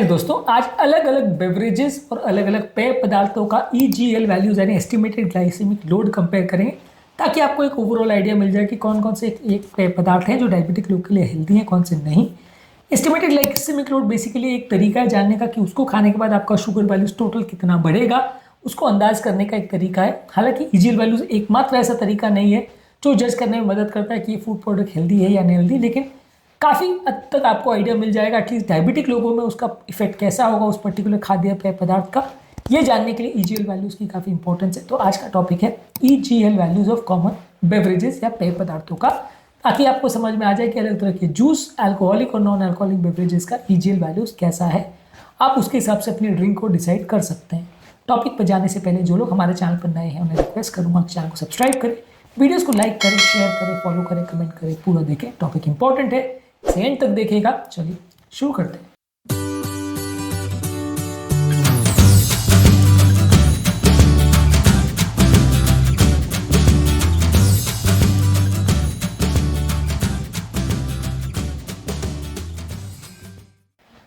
दोस्तों, आज अलग अलग बेवरेजेस और अलग अलग पेय पदार्थों का EGL वैल्यूज यानी एस्टिमेटेड ग्लाइसेमिक लोड कंपेयर करेंगे ताकि आपको एक ओवरऑल आइडिया मिल जाए कि कौन कौन से एक पेय पदार्थ हैं जो डायबिटिक लोग के लिए हेल्दी हैं, कौन से नहीं। एस्टिमेटेड ग्लाइसेमिक लोड बेसिकली एक तरीका है जानने का कि उसको खाने के बाद आपका शुगर वैल्यूज टोटल कितना बढ़ेगा, उसको अंदाज करने का एक तरीका है। हालांकि EGL वैल्यूज एकमात्र ऐसा तरीका नहीं है जो जज करने में मदद करता है कि ये फूड प्रोडक्ट हेल्दी है या नहीं हेल्दी, लेकिन काफ़ी हद तक आपको आइडिया मिल जाएगा एटलीस्ट डायबिटिक लोगों में उसका इफेक्ट कैसा होगा उस पर्टिकुलर खाद्य पेय पदार्थ का, ये जानने के लिए EGL वैल्यूज़ की काफ़ी इंपॉर्टेंस है। तो आज का टॉपिक है EGL values of common beverages या पेय पदार्थों का, ताकि आपको समझ में आ जाए कि अलग तरह के जूस, अल्कोहलिक और नॉन अल्कोहलिक बेवरेजेस का EGL वैल्यूज़ कैसा है। आप उसके हिसाब से अपनी ड्रिंक को डिसाइड कर सकते हैं। टॉपिक पर जाने से पहले जो लोग हमारे चैनल पर नए हैं उन्हें रिक्वेस्ट करूँगा कि चैनल को सब्सक्राइब करें, वीडियोज़ को लाइक करें, शेयर करें, फॉलो करें, कमेंट करें, पूरा देखें। टॉपिक इंपॉर्टेंट है, एंड तक देखिएगा। चलिए शुरू करते हैं।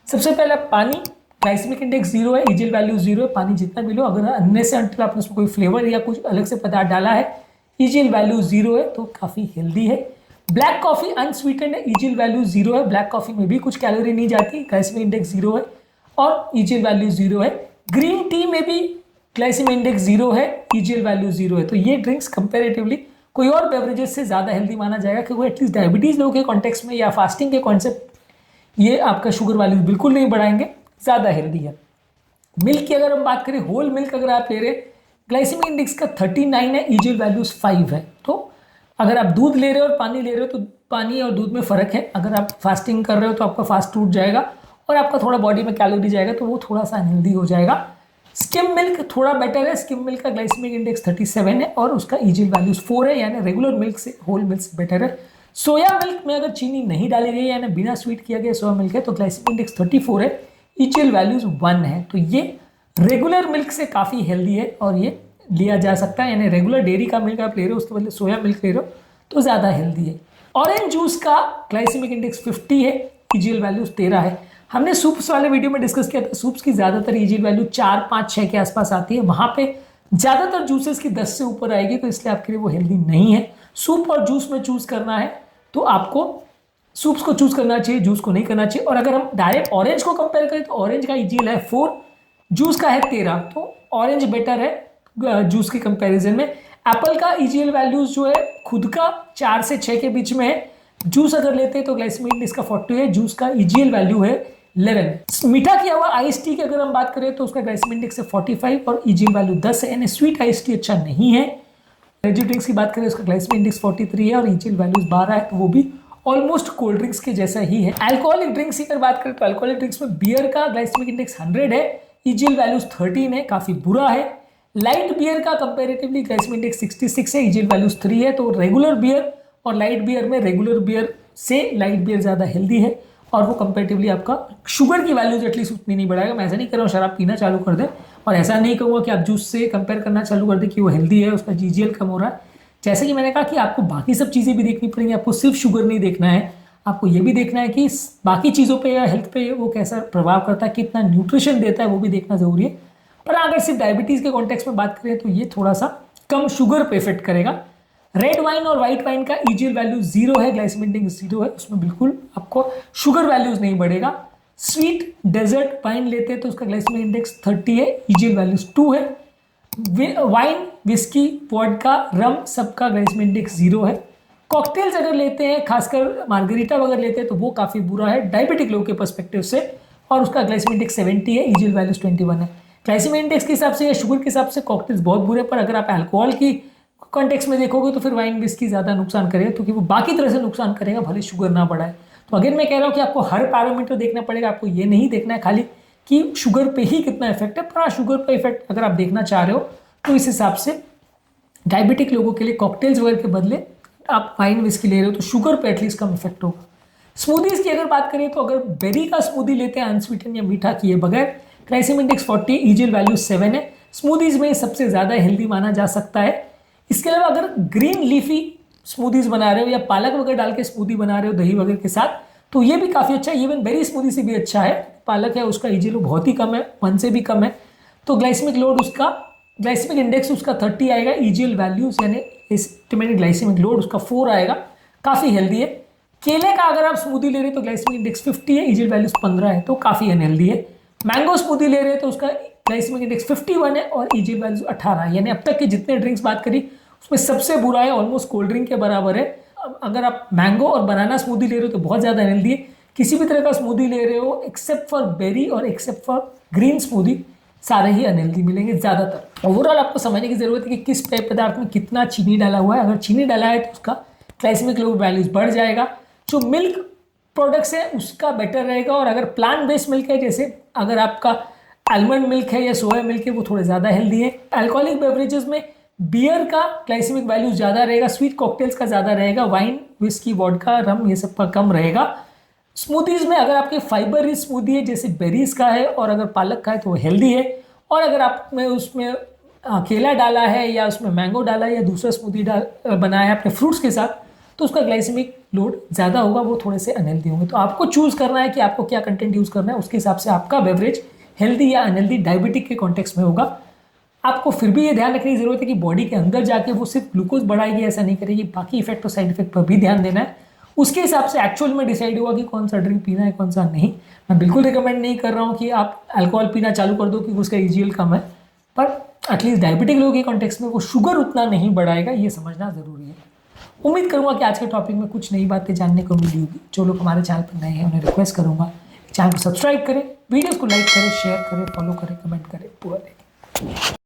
सबसे पहले पानी, ग्लाइसेमिक इंडेक्स 0 है, EGL वैल्यू 0 है। पानी जितना भी लो, अगर अन्य से अंटिल आपने उसमें कोई फ्लेवर या कुछ अलग से पदार्थ डाला है, EGL वैल्यू 0 है, तो काफ़ी हेल्दी है। ब्लैक कॉफ़ी अनस्वीटेंड है, EGL वैल्यू 0 है। ब्लैक कॉफ़ी में भी कुछ कैलोरी नहीं जाती, ग्लाइसेमिक इंडेक्स 0 है और EGL वैल्यू 0 है। ग्रीन टी में भी ग्लाइसेमिक इंडेक्स 0 है, EGL वैल्यू 0 है। तो ये ड्रिंक्स कंपेरेटिवली कोई और बेवरेजेस से ज़्यादा हेल्दी माना जाएगा, क्योंकि एटलीस्ट डायबिटीज़ लोगों के कॉन्टेक्स्ट में या फास्टिंग के कॉन्सेप्ट ये आपका शुगर वैल्यू बिल्कुल नहीं बढ़ाएंगे, ज़्यादा हेल्दी है। मिल्क की अगर हम बात करें, होल मिल्क अगर आप ले रहे हैं, ग्लाइसेमिक इंडेक्स का 39 है, EGL वैल्यूज 5 है। तो अगर आप दूध ले रहे हो और पानी ले रहे हो तो पानी और दूध में फ़र्क है। अगर आप फास्टिंग कर रहे हो तो आपका फास्ट टूट जाएगा और आपका थोड़ा बॉडी में कैलोरी जाएगा, तो वो थोड़ा सा अनहेल्दी हो जाएगा। स्किम मिल्क थोड़ा बेटर है, स्किम मिल्क का ग्लाइसेमिक इंडेक्स 37 है और उसका EGL वैल्यूज 4 है, यानी रेगुलर मिल्क से, होल मिल्क से बेटर है। सोया मिल्क में अगर चीनी नहीं डाली गई यानी बिना स्वीट किया गया सोया मिल्क है, तो ग्लाइसेमिक इंडेक्स 34 है, EGL वैल्यूज 1 है। तो ये रेगुलर मिल्क से काफ़ी हेल्दी है और ये लिया जा सकता है, यानी रेगुलर डेयरी का मिल्क आप ले रहे हो उसके बदले सोया मिल्क ले रहे हो तो ज़्यादा हेल्दी है। ऑरेंज जूस का ग्लाइसेमिक इंडेक्स 50 है, EGL वैल्यूज 13 है। हमने सूप्स वाले वीडियो में डिस्कस किया था, सूप्स की ज़्यादातर EGL वैल्यू 4, 5, 6 के आसपास आती है। वहाँ पे ज़्यादातर जूसेस की 10 से ऊपर आएगी, तो इसलिए आपके लिए वो हेल्दी नहीं है। सूप और जूस में चूज़ करना है तो आपको सूप्स को चूज़ करना चाहिए, जूस को नहीं करना चाहिए। और अगर हम डायरेक्ट ऑरेंज को कंपेयर करें तो ऑरेंज का EGL है 4, जूस का है 13, तो ऑरेंज बेटर है जूस के कंपैरिजन में। एप्पल का EGL वैल्यूज जो है खुद का 4 से 6 के बीच में है। जूस अगर लेते हैं तो ग्लाइसेमिक इंडेक्स का 40 है, जूस का EGL वैल्यू है 11। मीठा किया हुआ आइस टी की अगर हम बात करें तो उसका ग्लाइसेमिक इंडेक्स है 45 और EGL वैल्यू 10 है, यानी स्वीट आइस टी अच्छा नहीं है। एनर्जी ड्रिंक्स की बात करें उसका ग्लाइसेमिक इंडेक्स 43 है और EGL वैल्यूज 12 है, तो वो भी ऑलमोस्ट कोल्ड ड्रिंक्स के जैसा ही है। अल्कोहलिक ड्रिंक्स की अगर बात करें तो अल्कोहलिक ड्रिंक्स में बियर का ग्लाइसेमिक इंडेक्स 100 है, EGL वैल्यूज 13 है, काफ़ी बुरा है। लाइट बियर का कंपैरेटिवली ग्लाइसेमिक इंडेक्स 66 है, EGL वैल्यूज 3 है। तो रेगुलर बियर और लाइट बियर में रेगुलर बियर से लाइट बियर ज़्यादा हेल्दी है और वो कंपैरेटिवली आपका शुगर की वैल्यूज एटलीस्ट उतनी नहीं बढ़ाएगा। मैं ऐसा नहीं कर रहा हूँ शराब पीना चालू कर दे, और ऐसा नहीं कहूँगा कि आप जूस से कंपेयर करना चालू कर दे कि वो हेल्दी है, उसका EGL कम हो रहा है। जैसे कि मैंने कहा कि आपको बाकी सब चीज़ें भी देखनी पड़ेंगी, आपको सिर्फ शुगर नहीं देखना है, आपको ये भी देखना है कि बाकी चीज़ों पे या हेल्थ पे वो कैसा प्रभाव करता है, कितना न्यूट्रिशन देता है, वो भी देखना ज़रूरी है। पर अगर सिर्फ डायबिटीज़ के कॉन्टेक्स्ट में बात करें तो ये थोड़ा सा कम शुगर पे इफेक्ट करेगा। रेड वाइन और वाइट वाइन का EGL वैल्यू 0 है, ग्लाइसेमिक इंडेक्स 0 है, उसमें बिल्कुल आपको शुगर वैल्यूज नहीं बढ़ेगा। स्वीट डेजर्ट वाइन लेते हैं तो उसका ग्लाइसेमिक इंडेक्स 30 है, EGL वैल्यूज 2 है। वाइन, विस्की, वोडका, रम सबका ग्लाइसेमिक इंडेक्स 0 है। कॉकटेल्स अगर लेते हैं, खासकर मार्गरीटा वगैरह लेते हैं, तो वो काफ़ी बुरा है डायबिटिक लोगों के पर्सपेक्टिव से, और उसका ग्लाइसेमिक इंडेक्स 70 है, EGL वैल्यूज 21 है। ग्लाइसेमिक इंडेक्स के हिसाब से या शुगर के हिसाब से कॉकटेल्स बहुत बुरे, पर अगर आप अल्कोहल की कॉन्टेक्स्ट में देखोगे तो फिर वाइन, विस्की ज़्यादा नुकसान करेगा, क्योंकि वो बाकी तरह से नुकसान करेगा, भले शुगर ना बढ़ाए। तो अगर मैं कह रहा हूँ कि आपको हर पैरामीटर देखना पड़ेगा, आपको ये नहीं देखना है खाली कि शुगर पे ही कितना इफेक्ट है, पर शुगर पे इफेक्ट अगर आप देखना चाह रहे हो तो इस हिसाब से डायबिटिक लोगों के लिए कॉकटेल्स वगैरह के बदले आप वाइन, विस्की ले रहे हो तो शुगर पे एटलीस्ट कम इफेक्ट होगा। स्मूदीज की अगर बात करें तो अगर बेरी का स्मूदी लेते हैं अनस्वीटन या मीठा किए बगैर, ग्लाइसेमिक इंडेक्स 40, EGL वैल्यू 7 है, स्मूदीज में सबसे ज़्यादा हेल्दी माना जा सकता है। इसके अलावा अगर ग्रीन लीफी स्मूदीज बना रहे हो या पालक वगैरह डाल के स्मूदी बना रहे हो दही वगैरह के साथ, तो ये भी काफ़ी अच्छा है, इवन बेरी स्मूदी से भी अच्छा है। पालक है उसका ईजीएल बहुत ही कम है, 1 से भी कम है, तो ग्लाइसेमिक लोड उसका, ग्लाइसेमिक इंडेक्स उसका 30 आएगा, ईजीएल वैल्यूज यानी एस्टिमेटेड ग्लाइसेमिक लोड उसका 4 आएगा, काफ़ी हेल्दी है। केले का अगर आप स्मूदी ले रहे हैं तो ग्लाइसेमिक इंडेक्स 50 है, ईजीएल वैल्यूज 15 है, तो काफ़ी अनहेल्दी है। मैंगो स्मूदी ले रहे हैं तो उसका ग्लाइसेमिक इंडेक्स 51 है और ईजीएल वैल्यूज 18 है, यानी अब तक के जितने ड्रिंक्स बात करी उसमें सबसे बुरा है, ऑलमोस्ट कोल्ड ड्रिंक के बराबर है। अगर आप मैंगो और बनाना स्मूदी ले रहे हो तो बहुत ज़्यादा अनहेल्दी है। किसी भी तरह का स्मूदी ले रहे हो एक्सेप्ट फॉर बेरी और एक्सेप्ट फॉर ग्रीन स्मूदी, सारे ही अनहेल्दी मिलेंगे ज़्यादातर। ओवरऑल आपको समझने की ज़रूरत है कि किस पेय पदार्थ में कितना चीनी डाला हुआ है। अगर चीनी डाला है तो उसका ग्लाइसेमिक लोड वैल्यूज बढ़ जाएगा। जो मिल्क प्रोडक्ट्स है उसका बेटर रहेगा, और अगर प्लांट बेस्ड मिल्क है, जैसे अगर आपका आलमंड मिल्क है या सोया मिल्क है, वो थोड़े ज़्यादा हेल्दी है। अल्कोहलिक बेवरेजेस में बियर का ग्लाइसेमिक वैल्यू ज़्यादा रहेगा, स्वीट कॉकटेल्स का ज़्यादा रहेगा, वाइन, विस्की, वोडका, रम, ये सब का कम रहेगा। स्मूदीज़ में अगर आपके फाइबर रिच स्मूदी है जैसे बेरीज का है और अगर पालक का है तो वो हेल्दी है, और अगर आपने उसमें केला डाला है या उसमें मैंगो डाला है या दूसरा स्मूदी बनाया है अपने फ्रूट्स के साथ, तो उसका ग्लाइसेमिक लोड ज़्यादा होगा, वो थोड़े से अनहेल्दी होंगे। तो आपको चूज़ करना है कि आपको क्या कंटेंट यूज़ करना है, उसके हिसाब से आपका बेवरेज हेल्दी या अनहेल्दी डायबिटिक के कॉन्टेक्स्ट में होगा। आपको फिर भी ये ध्यान रखने की ज़रूरत है कि बॉडी के अंदर जाके वो सिर्फ ग्लूकोज बढ़ाएगी ऐसा नहीं करेगी, बाकी इफेक्ट और साइड इफेक्ट पर भी ध्यान देना है। उसके हिसाब से एक्चुअल में डिसाइड होगा कि कौन सा ड्रिंक पीना है कौन सा नहीं। मैं बिल्कुल रिकमेंड नहीं कर रहा हूँ कि आप अल्कोहल पीना चालू कर दो क्योंकि उसका ईजीएल कम है, पर एटलीस्ट डायबिटिक लोगों के कॉन्टेक्स्ट में वो शुगर उतना नहीं बढ़ाएगा, ये समझना ज़रूरी है। उम्मीद करूँगा कि आज के टॉपिक में कुछ नई बातें जानने को मिली होगी। जो लोग हमारे चैनल पर नए हैं उन्हें रिक्वेस्ट करूँगा चैनल को सब्सक्राइब करें, वीडियोज़ को लाइक करें, शेयर करें, फॉलो करें, कमेंट करें, पूरा देखें।